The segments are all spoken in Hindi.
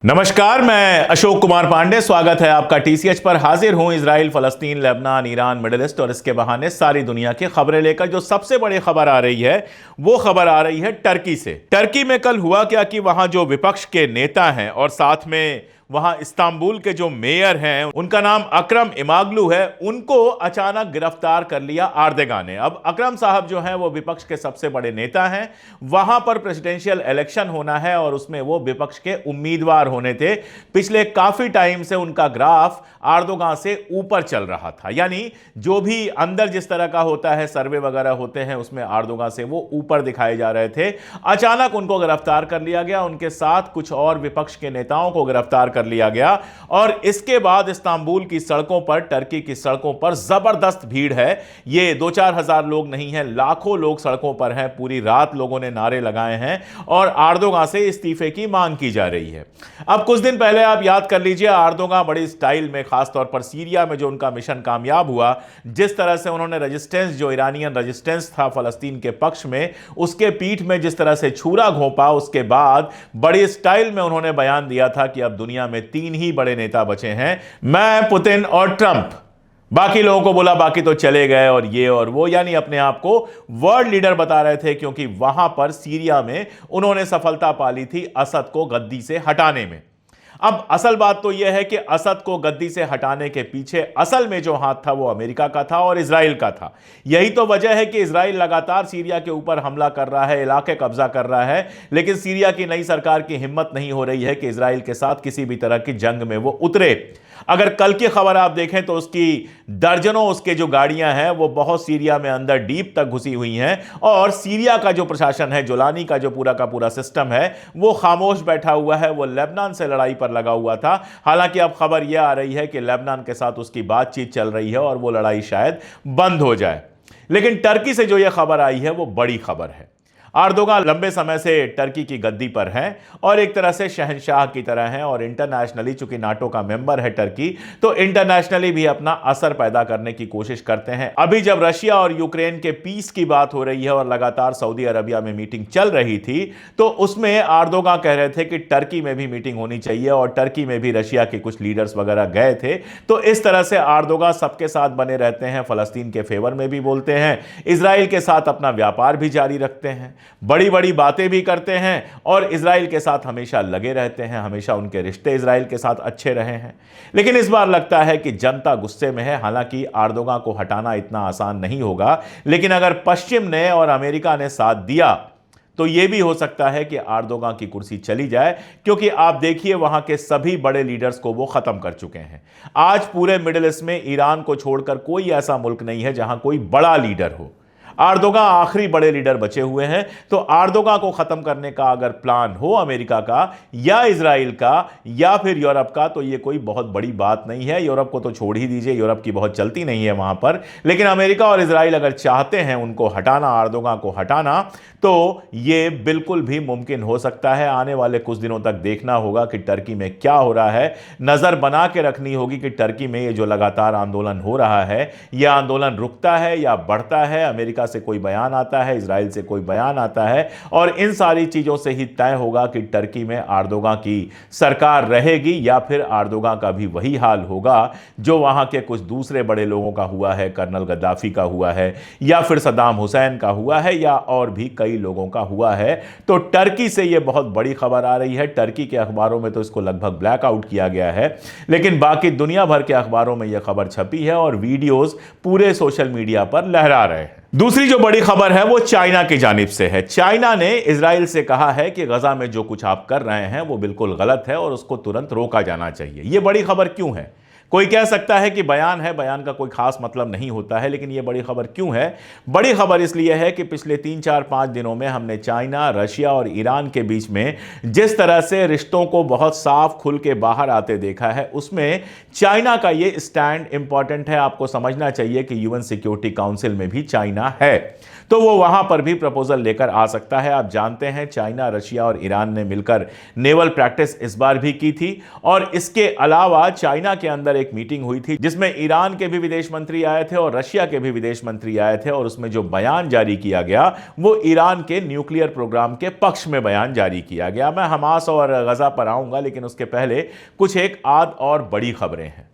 नमस्कार, मैं अशोक कुमार पांडे। स्वागत है आपका टीसीएच पर। हाजिर हूं इजराइल, फलस्तीन, लेबनान, ईरान, मिडिल ईस्ट और इसके बहाने सारी दुनिया की खबरें लेकर। जो सबसे बड़ी खबर आ रही है वो खबर आ रही है टर्की से। टर्की में कल हुआ क्या कि वहां जो विपक्ष के नेता हैं और साथ में वहां इस्तांबुल के जो मेयर हैं, उनका नाम अकरम इमागलू है, उनको अचानक गिरफ्तार कर लिया एर्दोगान ने। अब अकरम साहब जो हैं वो विपक्ष के सबसे बड़े नेता हैं। वहां पर प्रेसिडेंशियल इलेक्शन होना है और उसमें वो विपक्ष के उम्मीदवार होने थे। पिछले काफी टाइम से उनका ग्राफ एर्दोगान से ऊपर चल रहा था, यानी जो भी अंदर जिस तरह का होता है, सर्वे वगैरह होते हैं, उसमें एर्दोगान से वो ऊपर दिखाए जा रहे थे। अचानक उनको गिरफ्तार कर लिया गया, उनके साथ कुछ और विपक्ष के नेताओं को गिरफ्तार कर लिया गया और इसके बाद इस्तांबुल की सड़कों पर, टर्की की सड़कों पर जबरदस्त भीड़ है। ये 2-4 हजार लोग नहीं हैं, लाखों लोग सड़कों पर हैं। पूरी रात लोगों ने नारे लगाए हैं और एर्दोगान से इस्तीफे की मांग की जा रही है। अब कुछ दिन पहले आप याद कर लीजिए, एर्दोगान बड़ी स्टाइल में, खासतौर पर सीरिया में जो उनका मिशन कामयाब हुआ, जिस तरह से उन्होंने रेजिस्टेंस, जो ईरानियन रेजिस्टेंस था फलस्तीन के पक्ष में, उसके पीठ में जिस तरह से छुरा घोंपा, उसके बाद बड़ी स्टाइल में उन्होंने बयान दिया था कि अब दुनिया में 3 ही बड़े नेता बचे हैं, मैं, पुतिन और ट्रंप। बाकी लोगों को बोला बाकी तो चले गए और ये और वो, यानी अपने आप को वर्ल्ड लीडर बता रहे थे, क्योंकि वहां पर सीरिया में उन्होंने सफलता पाली थी असद को गद्दी से हटाने में। अब असल बात तो यह है कि असद को गद्दी से हटाने के पीछे असल में जो हाथ था वो अमेरिका का था और इजराइल का था। यही तो वजह है कि इजराइल लगातार सीरिया के ऊपर हमला कर रहा है, इलाके कब्जा कर रहा है, लेकिन सीरिया की नई सरकार की हिम्मत नहीं हो रही है कि इजराइल के साथ किसी भी तरह की जंग में वो उतरे। अगर कल की खबर आप देखें तो उसकी दर्जनों उसके जो गाड़ियां हैं वो बहुत सीरिया में अंदर डीप तक घुसी हुई हैं और सीरिया का जो प्रशासन है, जोलानी का जो पूरा का पूरा सिस्टम है, वो खामोश बैठा हुआ है। वो लेबनान से लड़ाई पर लगा हुआ था। हालांकि अब खबर यह आ रही है कि लेबनान के साथ उसकी बातचीत चल रही है और वो लड़ाई शायद बंद हो जाए। लेकिन टर्की से जो यह खबर आई है वो बड़ी खबर है। एर्दोगान लंबे समय से टर्की की गद्दी पर हैं और एक तरह से शहंशाह की तरह हैं और इंटरनेशनली, चूंकि नाटो का मेंबर है टर्की, तो इंटरनेशनली भी अपना असर पैदा करने की कोशिश करते हैं। अभी जब रशिया और यूक्रेन के पीस की बात हो रही है और लगातार सऊदी अरबिया में मीटिंग चल रही थी, तो उसमें एर्दोगान कह रहे थे कि टर्की में भी मीटिंग होनी चाहिए और टर्की में भी रशिया के कुछ लीडर्स वगैरह गए थे। तो इस तरह से एर्दोगान सबके साथ बने रहते हैं, फलस्तीन के फेवर में भी बोलते हैं, इजराइल के साथ अपना व्यापार भी जारी रखते हैं, बड़ी बड़ी बातें भी करते हैं और इजराइल के साथ हमेशा लगे रहते हैं। हमेशा उनके रिश्ते इजराइल के साथ अच्छे रहे हैं। लेकिन इस बार लगता है कि जनता गुस्से में है। हालांकि एर्दोगान को हटाना इतना आसान नहीं होगा, लेकिन अगर पश्चिम ने और अमेरिका ने साथ दिया तो यह भी हो सकता है कि एर्दोगान की कुर्सी चली जाए, क्योंकि आप देखिए वहां के सभी बड़े लीडर्स को वो खत्म कर चुके हैं। आज पूरे मिडिल ईस्ट में ईरान को छोड़कर कोई ऐसा मुल्क नहीं है जहां कोई बड़ा लीडर हो। एर्दोगान आखिरी बड़े लीडर बचे हुए हैं। तो एर्दोगान को खत्म करने का अगर प्लान हो अमेरिका का या इजराइल का या फिर यूरोप का, तो यह कोई बहुत बड़ी बात नहीं है। यूरोप को तो छोड़ ही दीजिए, यूरोप की बहुत चलती नहीं है वहां पर। लेकिन अमेरिका और इजराइल अगर चाहते हैं उनको हटाना, एर्दोगान को हटाना, तो यह बिल्कुल भी मुमकिन हो सकता है। आने वाले कुछ दिनों तक देखना होगा कि टर्की में क्या हो रहा है। नजर बना के रखनी होगी कि टर्की में यह जो लगातार आंदोलन हो रहा है, यह आंदोलन रुकता है या बढ़ता है। अमेरिका से कोई बयान आता है, इजराइल से कोई बयान आता है और इन सारी चीजों से ही तय होगा कि टर्की में एर्दोगान की सरकार रहेगी या फिर एर्दोगान का भी वही हाल होगा जो वहां के कुछ दूसरे बड़े लोगों का हुआ है, कर्नल गद्दाफी का हुआ है या फिर सद्दाम हुसैन का हुआ है या और भी कई लोगों का हुआ है। तो टर्की से यह बहुत बड़ी खबर आ रही है। टर्की के अखबारों में तो इसको लगभग ब्लैकआउट किया गया है, लेकिन बाकी दुनिया भर के अखबारों में यह खबर छपी है और वीडियोस पूरे सोशल मीडिया पर लहरा रहे हैं। दूसरी जो बड़ी खबर है वो चाइना की जानिब से है। चाइना ने इजराइल से कहा है कि गजा में जो कुछ आप कर रहे हैं वो बिल्कुल गलत है और उसको तुरंत रोका जाना चाहिए। यह बड़ी खबर क्यों है? कोई कह सकता है कि बयान है, बयान का कोई खास मतलब नहीं होता है, लेकिन यह बड़ी खबर क्यों है? बड़ी खबर इसलिए है कि पिछले 3-4-5 दिनों में हमने चाइना, रशिया और ईरान के बीच में जिस तरह से रिश्तों को बहुत साफ खुल के बाहर आते देखा है, उसमें चाइना का यह स्टैंड इंपॉर्टेंट है। आपको समझना चाहिए कि यूएन सिक्योरिटी काउंसिल में भी चाइना है, तो वो वहां पर भी प्रपोजल लेकर आ सकता है। आप जानते हैं चाइना, रशिया और ईरान ने मिलकर नेवल प्रैक्टिस इस बार भी की थी और इसके अलावा चाइना के अंदर एक मीटिंग हुई थी जिसमें ईरान के भी विदेश मंत्री आए थे और रशिया के भी विदेश मंत्री आए थे, और उसमें जो बयान जारी किया गया वो ईरान के न्यूक्लियर प्रोग्राम के पक्ष में बयान जारी किया गया। मैं हमास और गजा पर आऊंगा, लेकिन उसके पहले कुछ एक आध और बड़ी खबरें हैं।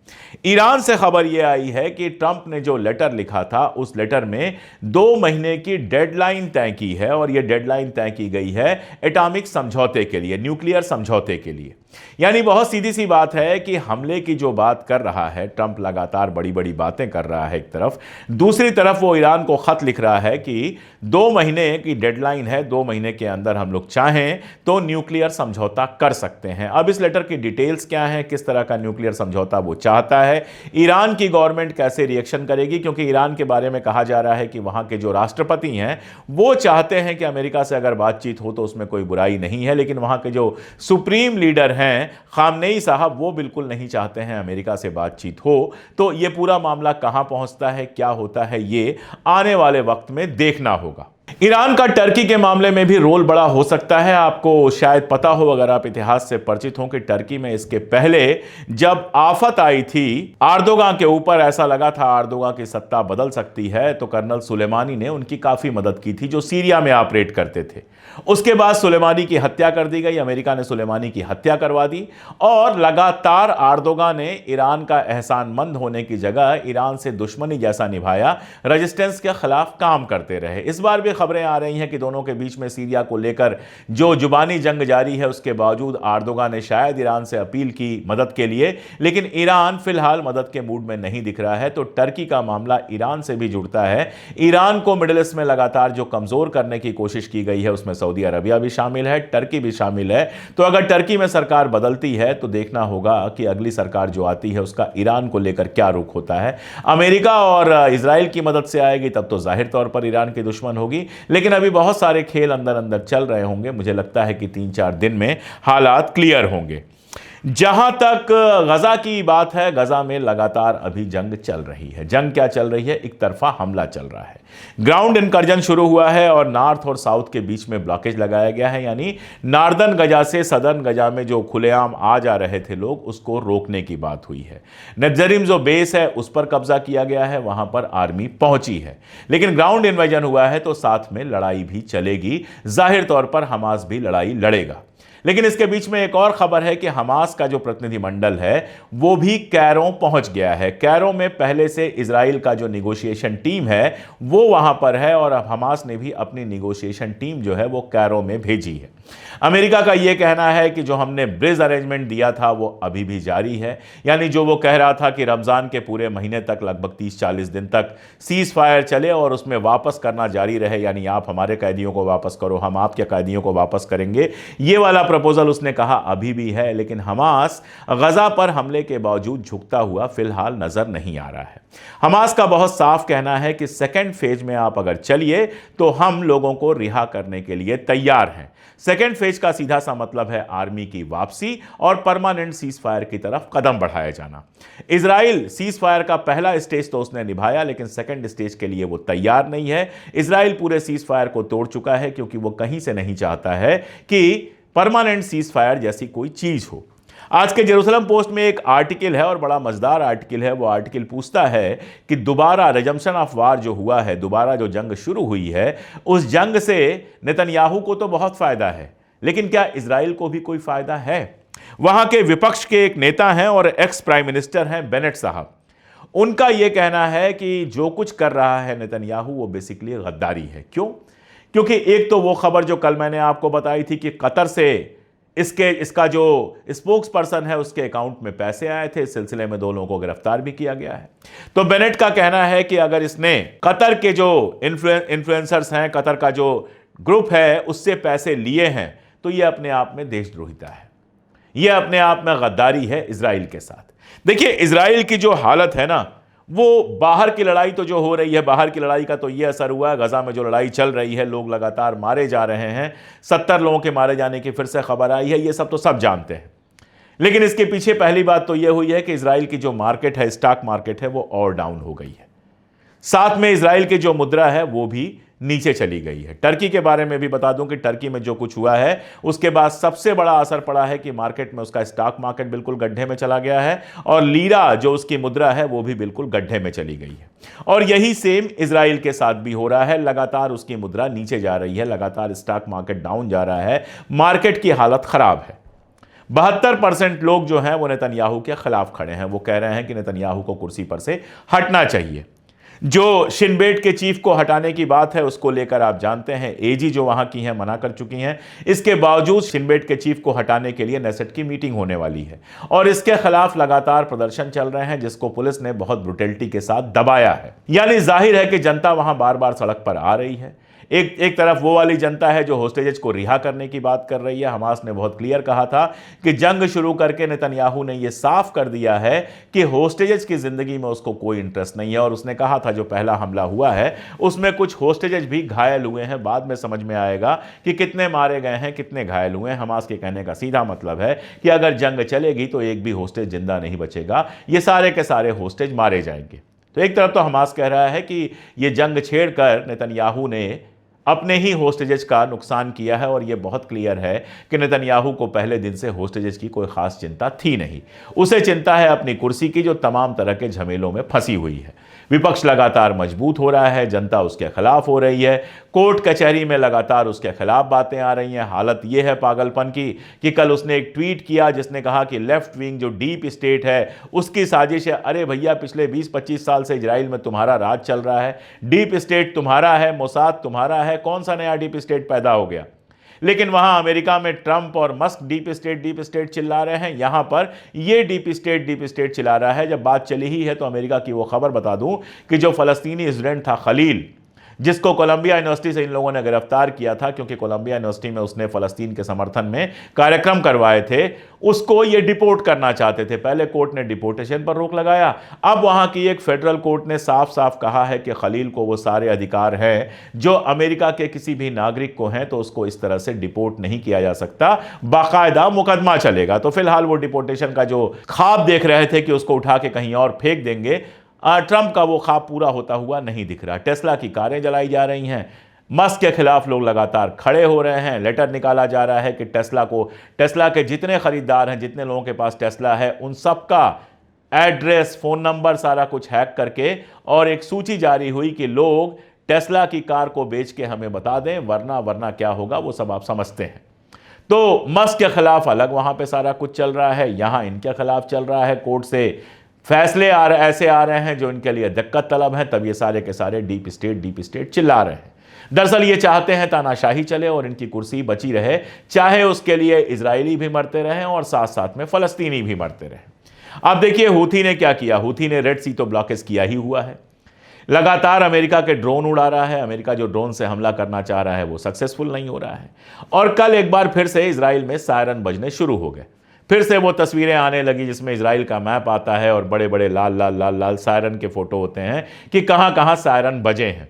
ईरान से खबर यह आई है कि ट्रंप ने जो लेटर लिखा था उस लेटर में 2 महीने की डेडलाइन तय की है, और यह डेडलाइन तय की गई है एटॉमिक समझौते के लिए, न्यूक्लियर समझौते के लिए। यानी बहुत सीधी सी बात है कि हमले की जो बात कर रहा है ट्रंप, लगातार बड़ी बड़ी बातें कर रहा है एक तरफ, दूसरी तरफ वो ईरान को खत लिख रहा है कि 2 महीने की डेडलाइन है, 2 महीने के अंदर हम लोग चाहें तो न्यूक्लियर समझौता कर सकते हैं। अब इस लेटर की डिटेल्स क्या हैं, किस तरह का न्यूक्लियर समझौता वो चाहता है, ईरान की गवर्नमेंट कैसे रिएक्शन करेगी, क्योंकि ईरान के बारे में कहा जा रहा है कि वहां के जो राष्ट्रपति हैं वो चाहते हैं कि अमेरिका से अगर बातचीत हो तो उसमें कोई बुराई नहीं है, लेकिन वहां के जो सुप्रीम लीडर हैं खामनेई साहब वो बिल्कुल नहीं चाहते हैं अमेरिका से बातचीत हो। तो यह पूरा मामला कहां पहुंचता है, क्या होता है, ये आने वाले वक्त में देखना होगा। ईरान का टर्की के मामले में भी रोल बड़ा हो सकता है। आपको शायद पता हो, अगर आप इतिहास से परिचित हो, कि टर्की में इसके पहले जब आफत आई थी अर्दोगान के ऊपर, ऐसा लगा था अर्दोगान की सत्ता बदल सकती है, तो कर्नल सुलेमानी ने उनकी काफी मदद की थी जो सीरिया में ऑपरेट करते थे। उसके बाद सुलेमानी की हत्या कर दी गई, अमेरिका ने सुलेमानी की हत्या करवा दी, और लगातार अर्दोगान ने ईरान का एहसानमंद होने की जगह ईरान से दुश्मनी जैसा निभाया, रेजिस्टेंस के खिलाफ काम करते रहे। इस बार भी खबरें आ रही हैं कि दोनों के बीच में सीरिया को लेकर जो जुबानी जंग जारी है, उसके बावजूद अर्दोगान ने शायद ईरान से अपील की मदद के लिए, लेकिन ईरान फिलहाल मदद के मूड में नहीं दिख रहा है। तो टर्की का मामला ईरान से भी जुड़ता है। ईरान को मिडिल ईस्ट में लगातार जो कमजोर करने की कोशिश की गई है उसमें सऊदी अरबिया भी शामिल है, टर्की भी शामिल है। तो अगर टर्की में सरकार बदलती है तो देखना होगा कि अगली सरकार जो आती है उसका ईरान को लेकर क्या रुख होता है। अमेरिका और इजराइल की मदद से आएगी तब तो जाहिर तौर पर ईरान की दुश्मन होगी, लेकिन अभी बहुत सारे खेल अंदर अंदर चल रहे होंगे। मुझे लगता है कि 3-4 दिन में हालात क्लियर होंगे। जहां तक गजा की बात है, गजा में लगातार अभी जंग चल रही है। जंग क्या चल रही है? एक तरफा हमला चल रहा है। ग्राउंड इनकर्जन शुरू हुआ है और नॉर्थ और साउथ के बीच में ब्लॉकेज लगाया गया है, यानी नॉर्दर्न गजा से सदर्न गजा में जो खुलेआम आ जा रहे थे लोग, उसको रोकने की बात हुई है। नेत्जरिम जो बेस है उस पर कब्जा किया गया है, वहां पर आर्मी पहुंची है। लेकिन ग्राउंड इन्वेजन हुआ है तो साथ में लड़ाई भी चलेगी। जाहिर तौर पर हमास भी लड़ाई लड़ेगा। लेकिन इसके बीच में एक और खबर है कि हमास का जो प्रतिनिधिमंडल है वो भी कैरो पहुंच गया है। कैरो में पहले से इजराइल का जो निगोशिएशन टीम है वो वहां पर है, और अब हमास ने भी अपनी निगोशिएशन टीम जो है वो कैरो में भेजी है। अमेरिका का यह कहना है कि जो हमने ब्रिज अरेंजमेंट दिया था वो अभी भी जारी है, यानी जो वो कह रहा था कि रमजान के पूरे महीने तक लगभग 30-40 दिन तक सीज फायर चले और उसमें वापस करना जारी रहे, यानी आप हमारे कैदियों को वापस करो, हम आपके कैदियों को वापस करेंगे, ये वाला प्रपोजल उसने कहा अभी भी है। लेकिन हमास गजा पर हमले के बावजूद झुकता हुआ फिलहाल नजर नहीं आ रहा है। हमास का बहुत साफ कहना है कि सेकेंड फेज में आप अगर चलिए तो हम लोगों को रिहा करने के लिए तैयार हैं। सेकेंड फेज का सीधा सा मतलब है आर्मी की वापसी और परमानेंट सीज फायर की तरफ कदम बढ़ाया जाना। इजराइल सीज फायर का पहला स्टेज तो उसने निभाया, लेकिन सेकेंड स्टेज के लिए वो तैयार नहीं है। इजराइल पूरे सीज फायर को तोड़ चुका है, क्योंकि वो कहीं से नहीं चाहता है कि परमानेंट सीज फायर जैसी कोई चीज हो। आज के जेरूसलम पोस्ट में एक आर्टिकल है और बड़ा मजेदार आर्टिकल है। वो आर्टिकल पूछता है कि दोबारा रिजम्पशन ऑफ वार जो हुआ है, दोबारा जो जंग शुरू हुई है, उस जंग से नेतन्याहू को तो बहुत फायदा है, लेकिन क्या इजराइल को भी कोई फायदा है? वहां के विपक्ष के एक नेता हैं और एक्स प्राइम मिनिस्टर हैं बेनेट साहब। उनका यह कहना है कि जो कुछ कर रहा है नेतन्याहू वो बेसिकली गद्दारी है। क्यों? क्योंकि एक तो वो खबर जो कल मैंने आपको बताई थी कि कतर से इसका जो स्पोक्स पर्सन है उसके अकाउंट में पैसे आए थे, इस सिलसिले में 2 लोगों को गिरफ्तार भी किया गया है। तो बेनेट का कहना है कि अगर इसने कतर के जो इन्फ्लुएंसर्स हैं, कतर का जो ग्रुप है, उससे पैसे लिए हैं, तो यह अपने आप में देशद्रोहिता है, यह अपने आप में गद्दारी है इजराइल के साथ। देखिए, इजराइल की जो हालत है ना, वो बाहर की लड़ाई तो जो हो रही है, बाहर की लड़ाई का तो ये असर हुआ है। गजा में जो लड़ाई चल रही है, लोग लगातार मारे जा रहे हैं, 70 लोगों के मारे जाने की फिर से खबर आई है, ये सब तो सब जानते हैं। लेकिन इसके पीछे पहली बात तो यह हुई है कि इजराइल की जो मार्केट है, स्टॉक मार्केट है, वो और डाउन हो गई है। साथ में इजराइल की जो मुद्रा है वो भी नीचे चली गई है। टर्की के बारे में भी बता दूं कि टर्की में जो कुछ हुआ है उसके बाद सबसे बड़ा असर पड़ा है कि मार्केट में उसका स्टॉक मार्केट बिल्कुल गड्ढे में चला गया है और लीरा जो उसकी मुद्रा है वो भी बिल्कुल गड्ढे में चली गई है। और यही सेम इजराइल के साथ भी हो रहा है, लगातार उसकी मुद्रा नीचे जा रही है, लगातार स्टॉक मार्केट डाउन जा रहा है, मार्केट की हालत खराब है। 72% लोग जो हैं वो नेतन्याहू के खिलाफ खड़े हैं। वो कह रहे हैं कि नेतन्याहू को कुर्सी पर से हटना चाहिए। जो शिन बेट के चीफ को हटाने की बात है उसको लेकर आप जानते हैं एजी जो वहां की हैं मना कर चुकी हैं। इसके बावजूद शिन बेट के चीफ को हटाने के लिए नेसेट की मीटिंग होने वाली है और इसके खिलाफ लगातार प्रदर्शन चल रहे हैं जिसको पुलिस ने बहुत ब्रुटलिटी के साथ दबाया है। यानी जाहिर है कि जनता वहां बार बार सड़क पर आ रही है। एक तरफ वो वाली जनता है जो होस्टेजेस को रिहा करने की बात कर रही है। हमास ने बहुत क्लियर कहा था कि जंग शुरू करके नेतन्याहू ने यह साफ कर दिया है कि होस्टेजेस की जिंदगी में उसको कोई इंटरेस्ट नहीं है और उसने कहा था जो पहला हमला हुआ है उसमें कुछ होस्टेजेस भी घायल हुए हैं। बाद में समझ में आएगा कि कितने मारे गए हैं, कितने घायल हुए हैं। हमास के कहने का सीधा मतलब है कि अगर जंग चलेगी तो एक भी होस्टेज जिंदा नहीं बचेगा, ये सारे के सारे होस्टेज मारे जाएंगे। तो एक तरफ तो हमास कह रहा है कि यह जंग छेड़कर नेतन्याहू ने अपने ही होस्टेजेस का नुकसान किया है और यह बहुत क्लियर है कि नेतन्याहू को पहले दिन से होस्टेजेस की कोई खास चिंता थी नहीं। उसे चिंता है अपनी कुर्सी की जो तमाम तरह के झमेलों में फंसी हुई है। विपक्ष लगातार मजबूत हो रहा है, जनता उसके खिलाफ हो रही है, कोर्ट कचहरी में लगातार उसके खिलाफ बातें आ रही हैं। हालत यह है पागलपन की कि कल उसने एक ट्वीट किया जिसने कहा कि लेफ्ट विंग जो डीप स्टेट है उसकी साजिश है। अरे भैया, पिछले 20-25 साल से इजराइल में तुम्हारा राज चल रहा है, डीप स्टेट तुम्हारा है, मोसाद तुम्हारा है, कौन सा नया डीप स्टेट पैदा हो गया? लेकिन वहां अमेरिका में ट्रंप और मस्क डीप स्टेट चिल्ला रहे हैं, यहां पर ये डीप स्टेट चिल्ला रहा है। जब बात चली ही है तो अमेरिका की वो खबर बता दूं कि जो फलस्तीनी स्टूडेंट था खलील, जिसको कोलंबिया यूनिवर्सिटी से इन लोगों ने गिरफ्तार किया था क्योंकि कोलंबिया यूनिवर्सिटी में उसने फलस्तीन के समर्थन में कार्यक्रम करवाए थे, उसको ये डिपोर्ट करना चाहते थे। पहले कोर्ट ने डिपोर्टेशन पर रोक लगाया, अब वहां की एक फेडरल कोर्ट ने साफ साफ कहा है कि खलील को वो सारे अधिकार हैं जो अमेरिका के किसी भी नागरिक को हैं, तो उसको इस तरह से डिपोर्ट नहीं किया जा सकता, बाकायदा मुकदमा चलेगा। तो फिलहाल वो डिपोर्टेशन का जो ख्वाब देख रहे थे कि उसको उठा के कहीं और फेंक देंगे, ट्रंप का वो ख्वाब पूरा होता हुआ नहीं दिख रहा। टेस्ला की कारें जलाई जा रही हैं, मस्क के खिलाफ लोग लगातार खड़े हो रहे हैं। लेटर निकाला जा रहा है कि टेस्ला के जितने खरीदार हैं, जितने लोगों के पास टेस्ला है, उन सबका एड्रेस, फोन नंबर, सारा कुछ हैक करके और एक सूची जारी हुई कि लोग टेस्ला की कार को बेच के हमें बता दें, वरना क्या होगा वो सब आप समझते हैं। तो मस्क के खिलाफ अलग वहां पे सारा कुछ चल रहा है, यहां इनके खिलाफ चल रहा है। कोर्ट से फैसले ऐसे आ रहे हैं जो इनके लिए दिक्कत तलब है, तब ये सारे के सारे डीप स्टेट चिल्ला रहे हैं। दरअसल ये चाहते हैं तानाशाही चले और इनकी कुर्सी बची रहे, चाहे उसके लिए इजरायली भी मरते रहें और साथ साथ में फलस्तीनी भी मरते रहें। अब देखिए हूथी ने क्या किया। हूथी ने रेड सी तो ब्लॉकेज किया ही हुआ है, लगातार अमेरिका के ड्रोन उड़ा रहा है। अमेरिका जो ड्रोन से हमला करना चाह रहा है वो सक्सेसफुल नहीं हो रहा है और कल एक बार फिर से इजराइल में सायरन बजने शुरू हो गए। फिर से वो तस्वीरें आने लगी जिसमें इजराइल का मैप आता है और बड़े बड़े लाल लाल लाल लाल सायरन के फोटो होते हैं कि कहां कहां सायरन बजे हैं।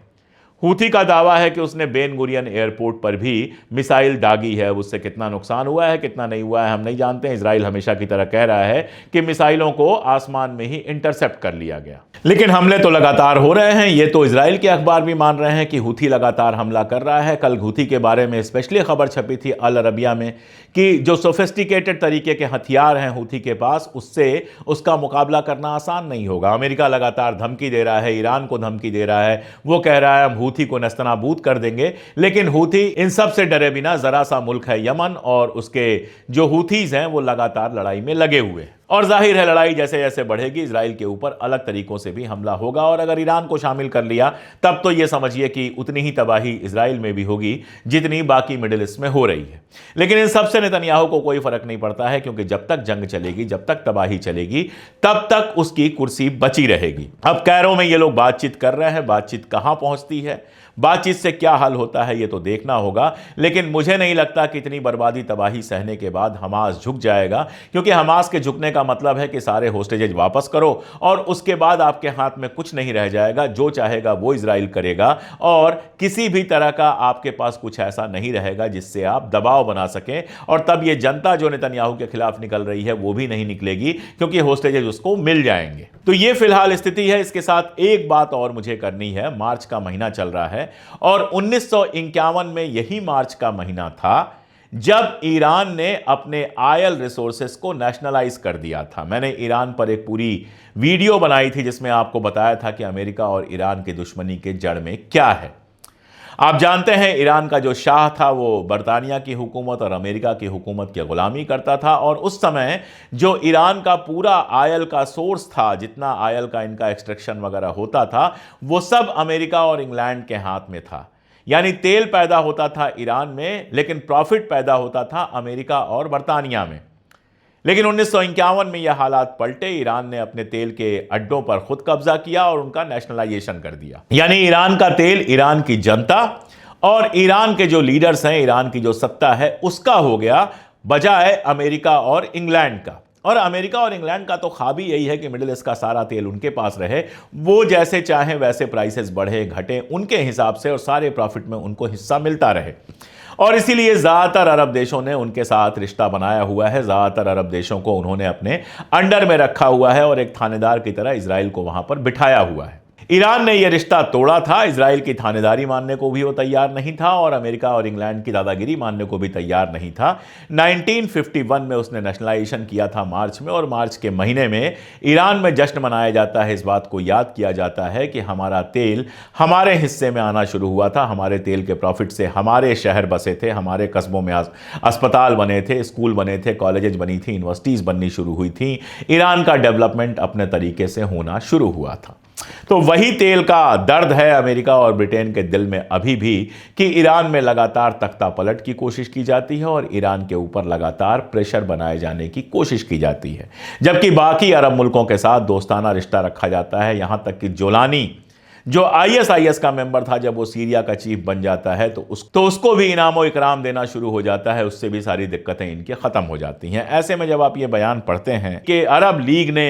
हूथी का दावा है कि उसने बेन गुरियन एयरपोर्ट पर भी मिसाइल दागी है। उससे कितना नुकसान हुआ है, कितना नहीं हुआ है, हम नहीं जानते हैं। इजराइल हमेशा की तरह कह रहा है कि मिसाइलों को आसमान में ही इंटरसेप्ट कर लिया गया, लेकिन हमले तो लगातार हो रहे हैं। ये तो इजराइल के अखबार भी मान रहे हैं कि हूथी लगातार हमला कर रहा है। कल हूथी के बारे में स्पेशली खबर छपी थी अल अरबिया में कि जो सोफिस्टिकेटेड तरीके के हथियार हैं हूथी के पास, उससे उसका मुकाबला करना आसान नहीं होगा। अमेरिका लगातार धमकी दे रहा है, ईरान को धमकी दे रहा है, वो कह रहा है हम हूथी को नस्तनाबूद कर देंगे। लेकिन हूथी इन सब से डरे बिना, जरा सा मुल्क है यमन और उसके जो हूथीज हैं वो लगातार लड़ाई में लगे हुए हैं और जाहिर है लड़ाई जैसे जैसे बढ़ेगी इजराइल के ऊपर अलग तरीकों से भी हमला होगा और अगर ईरान को शामिल कर लिया तब तो यह समझिए कि उतनी ही तबाही इजराइल में भी होगी जितनी बाकी मिडिल ईस्ट में हो रही है। लेकिन इन सबसे नेतन्याहू को कोई फर्क नहीं पड़ता है क्योंकि जब तक जंग चलेगी, जब तक तबाही चलेगी, तब तक उसकी कुर्सी बची रहेगी। अब कैरो में ये लोग बातचीत कर रहे हैं, बातचीत कहां पहुंचती है, बातचीत से क्या हल होता है, ये तो देखना होगा। लेकिन मुझे नहीं लगता कि इतनी बर्बादी तबाही सहने के बाद हमास झुक जाएगा, क्योंकि हमास के झुकने का का मतलब है कि सारे होस्टेजेज वापस करो और उसके बाद आपके हाथ में कुछ नहीं रह जाएगा, जो चाहेगा वो इजराइल करेगा और किसी भी तरह का आपके पास कुछ ऐसा नहीं रहेगा जिससे आप दबाव बना सकें। और तब ये जनता जो नेतन्याहू के खिलाफ निकल रही है वो भी नहीं निकलेगी, क्योंकि होस्टेजेज उसको मिल जाएंगे। तो ये फिलहाल स्थिति है। इसके साथ एक बात और मुझे करनी है। मार्च का महीना चल रहा है और 1951 में यही मार्च का महीना था जब ईरान ने अपने ऑयल रिसोर्सेस को नेशनलाइज कर दिया था। मैंने ईरान पर एक पूरी वीडियो बनाई थी जिसमें आपको बताया था कि अमेरिका और ईरान की दुश्मनी के जड़ में क्या है। आप जानते हैं ईरान का जो शाह था वो बरतानिया की हुकूमत और अमेरिका की हुकूमत की गुलामी करता था, और उस समय जो ईरान का पूरा आयल का सोर्स था, जितना आयल का इनका एक्सट्रैक्शन वगैरह होता था, वो सब अमेरिका और इंग्लैंड के हाथ में था। यानी तेल पैदा होता था ईरान में, लेकिन प्रॉफिट पैदा होता था अमेरिका और बरतानिया में। लेकिन 1951 में यह हालात पलटे। ईरान ने अपने तेल के अड्डों पर खुद कब्जा किया और उनका नेशनलाइजेशन कर दिया। यानी ईरान का तेल ईरान की जनता और ईरान के जो लीडर्स हैं, ईरान की जो सत्ता है, उसका हो गया, बजाय अमेरिका और इंग्लैंड का। और अमेरिका और इंग्लैंड का तो ख्वाब ही यही है कि मिडिल ईस्ट का सारा तेल उनके पास रहे, वो जैसे चाहे वैसे प्राइसेस बढ़े घटे उनके हिसाब से, और सारे प्रॉफिट में उनको हिस्सा मिलता रहे। और इसीलिए ज़्यादातर अरब देशों ने उनके साथ रिश्ता बनाया हुआ है। ज़्यादातर अरब देशों को उन्होंने अपने अंडर में रखा हुआ है और एक थानेदार की तरह इजराइल को वहां पर बिठाया हुआ है। ईरान ने यह रिश्ता तोड़ा था। इजराइल की थानेदारी मानने को भी वो तैयार नहीं था और अमेरिका और इंग्लैंड की दादागिरी मानने को भी तैयार नहीं था। 1951 में उसने नेशनलाइजेशन किया था मार्च में, और मार्च के महीने में ईरान में जश्न मनाया जाता है। इस बात को याद किया जाता है कि हमारा तेल हमारे हिस्से में आना शुरू हुआ था। हमारे तेल के प्रॉफिट से हमारे शहर बसे थे, हमारे कस्बों में अस्पताल बने थे, स्कूल बने थे, कॉलेजेस बनी थी, यूनिवर्सिटीज़ बननी शुरू हुई थी। ईरान का डेवलपमेंट अपने तरीके से होना शुरू हुआ था। तो वही तेल का दर्द है अमेरिका और ब्रिटेन के दिल में अभी भी कि ईरान में लगातार तख्ता पलट की कोशिश की जाती है और ईरान के ऊपर लगातार प्रेशर बनाए जाने की कोशिश की जाती है, जबकि बाकी अरब मुल्कों के साथ दोस्ताना रिश्ता रखा जाता है। यहां तक कि जोलानी जो आईएसआईएस का मेंबर था, जब वो सीरिया का चीफ बन जाता है तो उसको भी इनाम और इकराम देना शुरू हो जाता है। उससे भी सारी दिक्कतें इनकी खत्म हो जाती हैं। ऐसे में जब आप ये बयान पढ़ते हैं कि अरब लीग ने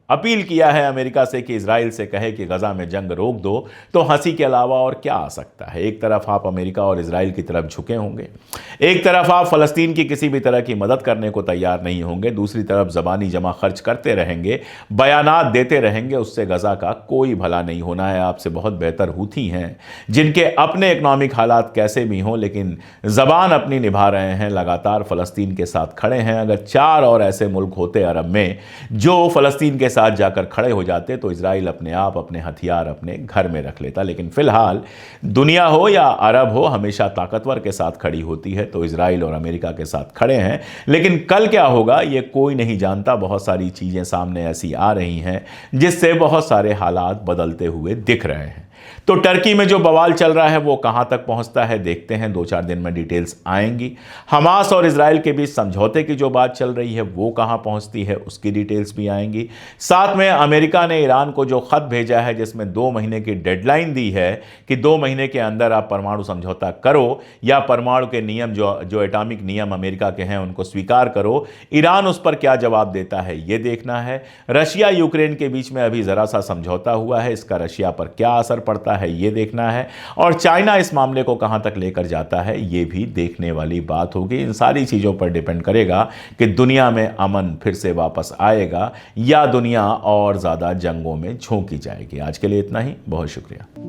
अपील किया है अमेरिका से कि इजराइल से कहे कि गजा में जंग रोक दो, तो हंसी के अलावा और क्या आ सकता है। एक तरफ आप अमेरिका और इजराइल की तरफ झुके होंगे, एक तरफ आप फलस्तीन की किसी भी तरह की मदद करने को तैयार नहीं होंगे, दूसरी तरफ जबानी जमा खर्च करते रहेंगे, बयानात देते रहेंगे। उससे गजा का कोई भला नहीं होना है। आपसे बहुत बेहतर हूथी हैं जिनके अपने इकनॉमिक हालात कैसे भी हों, लेकिन जबान अपनी निभा रहे हैं, लगातार फलस्तीन के साथ खड़े हैं। अगर 4 और ऐसे मुल्क होते अरब में जो फलस्तीन के साथ जाकर खड़े हो जाते तो इजराइल अपने आप अपने हथियार अपने घर में रख लेता। लेकिन फिलहाल दुनिया हो या अरब हो, हमेशा ताकतवर के साथ खड़ी होती है। तो इजराइल और अमेरिका के साथ खड़े हैं, लेकिन कल क्या होगा ये कोई नहीं जानता। बहुत सारी चीजें सामने ऐसी आ रही हैं जिससे बहुत सारे हालात बदलते हुए दिख रहे हैं। तो टर्की में जो बवाल चल रहा है वो कहां तक पहुंचता है देखते हैं। 2-4 दिन में डिटेल्स आएंगी। हमास और इजराइल के बीच समझौते की जो बात चल रही है वो कहां पहुंचती है, उसकी डिटेल्स भी आएंगी। साथ में अमेरिका ने ईरान को जो खत भेजा है जिसमें 2 महीने की डेडलाइन दी है कि 2 महीने के अंदर आप परमाणु समझौता करो या परमाणु के नियम जो एटॉमिक नियम अमेरिका के हैं उनको स्वीकार करो। ईरान उस पर क्या जवाब देता है ये देखना है। रशिया यूक्रेन के बीच में अभी जरा सा समझौता हुआ है, इसका रशिया पर क्या असर पड़ता है ये देखना है। और चाइना इस मामले को कहां तक लेकर जाता है ये भी देखने वाली बात होगी। इन सारी चीजों पर डिपेंड करेगा कि दुनिया में अमन फिर से वापस आएगा या दुनिया और ज्यादा जंगों में झोंकी जाएगी। आज के लिए इतना ही, बहुत शुक्रिया।